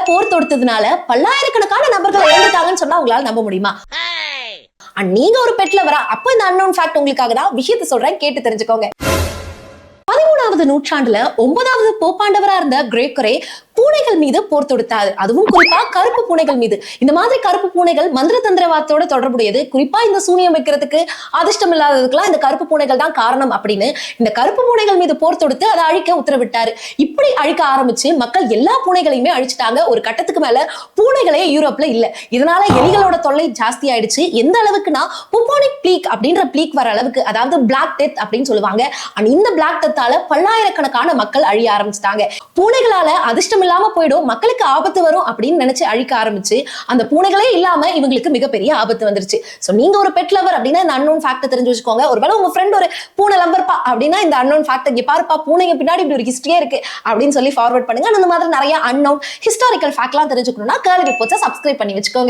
போர் தொடுத்ததுனால பல்லாயிரக்கணக்கான நபர்கள் இறந்துட்டாங்கன்னு சொன்னா உங்களால நம்ப முடியுமா? நீங்க ஒரு பெட் லவரா? அப்ப இந்த அன்னோன் ஃபேக்ட் உங்களுக்காக தான் விஷயத்தை சொல்றேன், கேட்டு தெரிஞ்சுக்கோங்க. 13வது நூற்றாண்டுல 9வது போப்பாண்டவரா இருந்த கிரேக்கரே பூனைகள் மீது போர் தொடுத்தாரு. அதுவும் குறிப்பா கருப்பு பூனைகள் மீது. இந்த மாதிரி கருப்பு பூனைகள் மந்திர தந்திரவாதத்தோட தொடர்புடையது. குறிப்பா இந்த சூனியம் வைக்கிறதுக்கு, அதிர்ஷ்டம் இல்லாததுக்கெல்லாம் இந்த கருப்பு பூனைகள் தான் காரணம் அப்படின்னு இந்த கருப்பு பூனைகள் மீது போர் தொடுத்து அதை அழிக்க உத்தரவிட்டாரு. இப்படி அழிக்க ஆரம்பிச்சு மக்கள் எல்லா பூனைகளையுமே அழிச்சிட்டாங்க. ஒரு கட்டத்துக்கு மேல பூனைகளே யூரோப்ல இல்ல. இதனால எலிகளோட தொல்லை ஜாஸ்தி ஆயிடுச்சு. எந்த அளவுக்குன்னா புபோனிக் பிளீக் அப்படின்ற பிளீக் வர அளவுக்கு, அதாவது பிளாக் டெத் அப்படின்னு சொல்லுவாங்க. இந்த பிளாக் டெத்தால பல்லாயிரக்கணக்கான மக்கள் அழிய ஆரம்பிச்சிட்டாங்க. பூனைகளால அதிர்ஷ்டம் இல்லாம போயிடும், மக்களுக்கு ஆபத்து வரும் அப்படின்னு நினைச்சு அழிக்க ஆரம்பிச்சு அந்த பூனைகளே இல்லாம இவங்களுக்கு மிகப்பெரிய ஆபத்து வந்துருச்சு. சோ நீங்க ஒரு பெட் லவர் அப்படின்னா இந்த அன்னோன் ஃபேக்ட் தெரிஞ்சு வச்சுக்கோங்க. ஒருவேளை உங்க ஃப்ரெண்ட் ஒரு பூனை லவர்ப்பா அப்படின்னா இந்த அன்னோன் ஃபேக்ட் இங்க பாருப்பா, பூனைங்க பின்னாடி இப்படி ஒரு ஹிஸ்டரியே இருக்கு அப்படின்னு சொல்லி ஃபார்வர்ட் பண்ணுங்க. அந்த மாதிரி நிறைய அன்னோன் ஹிஸ்டாரிக்கல் ஃபேக்ட்லாம் தெரிஞ்சுக்கணும்னா கர்ல் ரிப்போர்ட்ஸை சப்ஸ்கிரைப் பண்ணி வச்சுக்கோங்க.